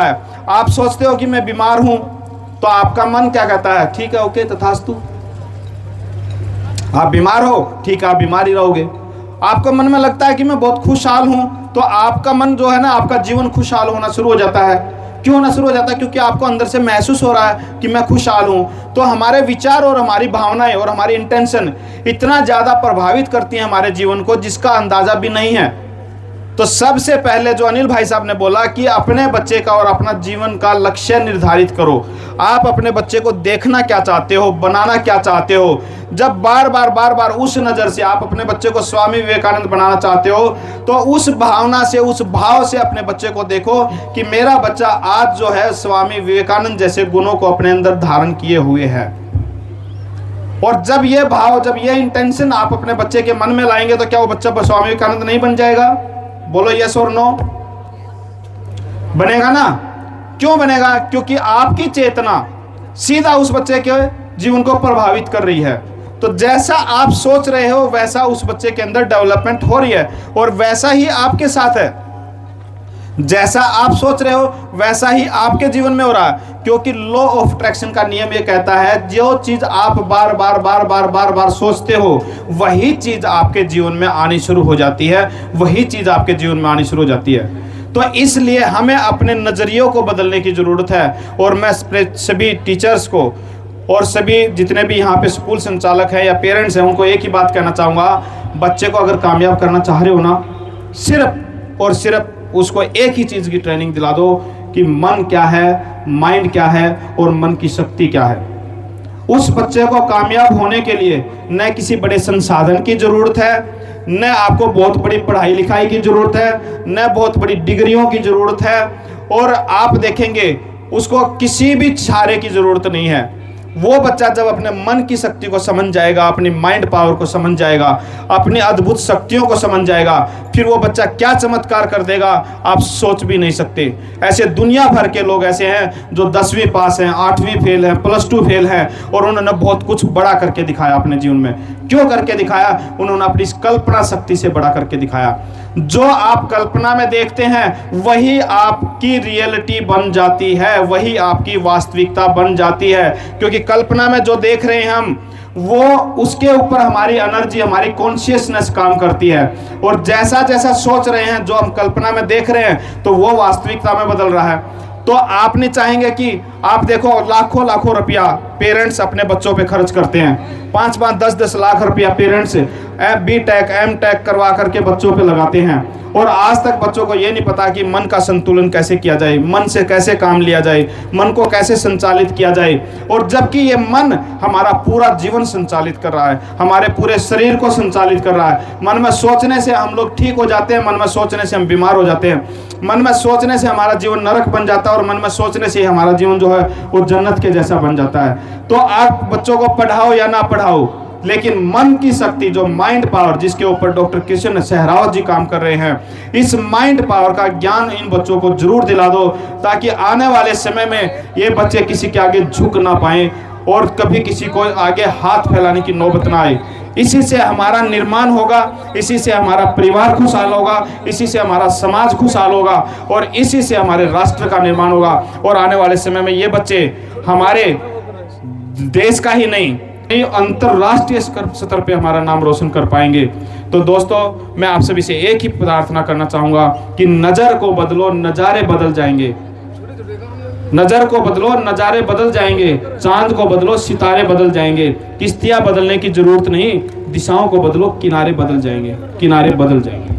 है। आप सोचते हो कि मैं बीमार हूं, तो आपका मन क्या कहता है? ठीक है, ओके, तथास्तु। आप बीमार हो, ठीक है, आप बीमार ही रहोगे। आपको मन में लगता है कि मैं बहुत खुशहाल हूं, तो आपका मन जो है ना, आपका जीवन खुशहाल होना शुरू हो जाता है। क्यों होना शुरू हो जाता है? क्योंकि आपको अंदर से महसूस हो रहा है कि मैं खुशहाल हूं। तो हमारे विचार और हमारी भावनाएं और हमारी इंटेंशन इतना ज़्यादा प्रभावित करती हैं हमारे जीवन को, जिसका अंदाज़ा भी नहीं है। तो सबसे पहले जो अनिल भाई साहब ने बोला कि अपने बच्चे का और अपना जीवन का लक्ष्य निर्धारित करो। आप अपने बच्चे को देखना क्या चाहते हो, बनाना क्या चाहते हो। जब बार बार उस नज़र से आप अपने बच्चे को स्वामी विवेकानंद बनाना चाहते हो, तो उस भावना से, उस भाव से अपने बच्चे को देखो कि मेरा बच्चा आज जो है स्वामी विवेकानंद जैसे गुणों को अपने अंदर धारण किए हुए है। और जब ये भाव, जब ये इंटेंशन आप अपने बच्चे के मन में लाएंगे, तो क्या वो बच्चा स्वामी विवेकानंद नहीं बन जाएगा? बोलो यस और नो। बनेगा ना? क्यों बनेगा? क्योंकि आपकी चेतना सीधा उस बच्चे के जीवन को प्रभावित कर रही है। तो जैसा आप सोच रहे हो वैसा उस बच्चे के अंदर डेवलपमेंट हो रही है, और वैसा ही आपके साथ है। जैसा आप सोच रहे हो वैसा ही आपके जीवन में हो रहा है, क्योंकि लॉ ऑफ अट्रैक्शन का नियम ये कहता है, जो चीज आप बार बार सोचते हो, वही चीज आपके जीवन में आनी शुरू हो जाती है, वही चीज आपके जीवन में आनी शुरू हो जाती है। तो इसलिए हमें अपने नजरियों को बदलने की जरूरत है। और मैं सभी टीचर्स को और सभी जितने भी यहाँ पे स्कूल संचालक हैं या पेरेंट्स हैं, उनको एक ही बात कहना चाहूँगा, बच्चे को अगर कामयाब करना चाह रहे हो ना, सिर्फ और सिर्फ उसको एक ही चीज़ की ट्रेनिंग दिला दो कि मन क्या है, माइंड क्या है और मन की शक्ति क्या है। उस बच्चे को कामयाब होने के लिए न किसी बड़े संसाधन की ज़रूरत है, न आपको बहुत बड़ी पढ़ाई लिखाई की ज़रूरत है, न बहुत बड़ी डिग्रियों की ज़रूरत है, और आप देखेंगे उसको किसी भी सहारे की ज़रूरत नहीं है। वो बच्चा जब अपने मन की शक्ति को समझ जाएगा, अपनी माइंड पावर को समझ जाएगा, अपनी अद्भुत शक्तियों को समझ जाएगा, फिर वो बच्चा क्या चमत्कार कर देगा आप सोच भी नहीं सकते। ऐसे दुनिया भर के लोग ऐसे हैं जो 10वीं पास हैं, 8वीं फेल हैं, +2 फेल हैं, और उन्होंने बहुत कुछ बड़ा करके दिखाया अपने जीवन में। क्यों करके दिखाया? उन्होंने अपनी कल्पना शक्ति से बड़ा करके दिखाया। जो आप कल्पना में देखते हैं वही आपकी रियलिटी बन जाती है, वही आपकी वास्तविकता बन जाती है। क्योंकि कल्पना में जो देख रहे हैं हम, वो उसके ऊपर हमारी एनर्जी, हमारी कॉन्शियसनेस काम करती है, और जैसा जैसा सोच रहे हैं, जो हम कल्पना में देख रहे हैं, तो वो वास्तविकता में बदल रहा है। तो आप नहीं चाहेंगे कि आप देखो लाखों लाखों रुपया पेरेंट्स अपने बच्चों पे खर्च करते हैं, 5-5, 10-10 लाख रुपया पेरेंट्स B.Tech M.Tech करवा करके बच्चों पे लगाते हैं, और आज तक बच्चों को ये नहीं पता कि मन का संतुलन कैसे किया जाए, मन से कैसे काम लिया जाए, मन को कैसे संचालित किया जाए। और जबकि ये मन हमारा पूरा जीवन संचालित कर रहा है, हमारे पूरे शरीर को संचालित कर रहा है। मन में सोचने से हम लोग ठीक हो जाते हैं, मन में सोचने से हम बीमार हो जाते हैं, मन में सोचने से हमारा जीवन नरक बन जाता है, और मन में सोचने से हमारा जीवन जो है वो जन्नत के जैसा बन जाता है। तो आप बच्चों को पढ़ाओ या ना पढ़ाओ, लेकिन मन की शक्ति, जो माइंड पावर, जिसके ऊपर डॉक्टर कृष्ण सहरावत जी काम कर रहे हैं, इस माइंड पावर का ज्ञान इन बच्चों को जरूर दिला दो, ताकि आने वाले समय में ये बच्चे किसी के आगे झुक ना पाएं और कभी किसी को आगे हाथ फैलाने की नौबत ना आए। इसी से हमारा निर्माण होगा, इसी से हमारा परिवार खुशहाल होगा, इसी से हमारा समाज खुशहाल होगा, और इसी से हमारे राष्ट्र का निर्माण होगा। और आने वाले समय में ये बच्चे हमारे देश का ही नहीं, अंतरराष्ट्रीय स्तर पे हमारा नाम रोशन कर पाएंगे। तो दोस्तों, मैं आप सभी से एक ही प्रार्थना करना चाहूँगा कि नज़र को बदलो, नज़ारे बदल जाएंगे। नज़र को बदलो, नज़ारे बदल जाएंगे। चांद को बदलो, सितारे बदल जाएंगे। किश्तियाँ बदलने की जरूरत नहीं, दिशाओं को बदलो, किनारे बदल जाएंगे, किनारे बदल जाएंगे।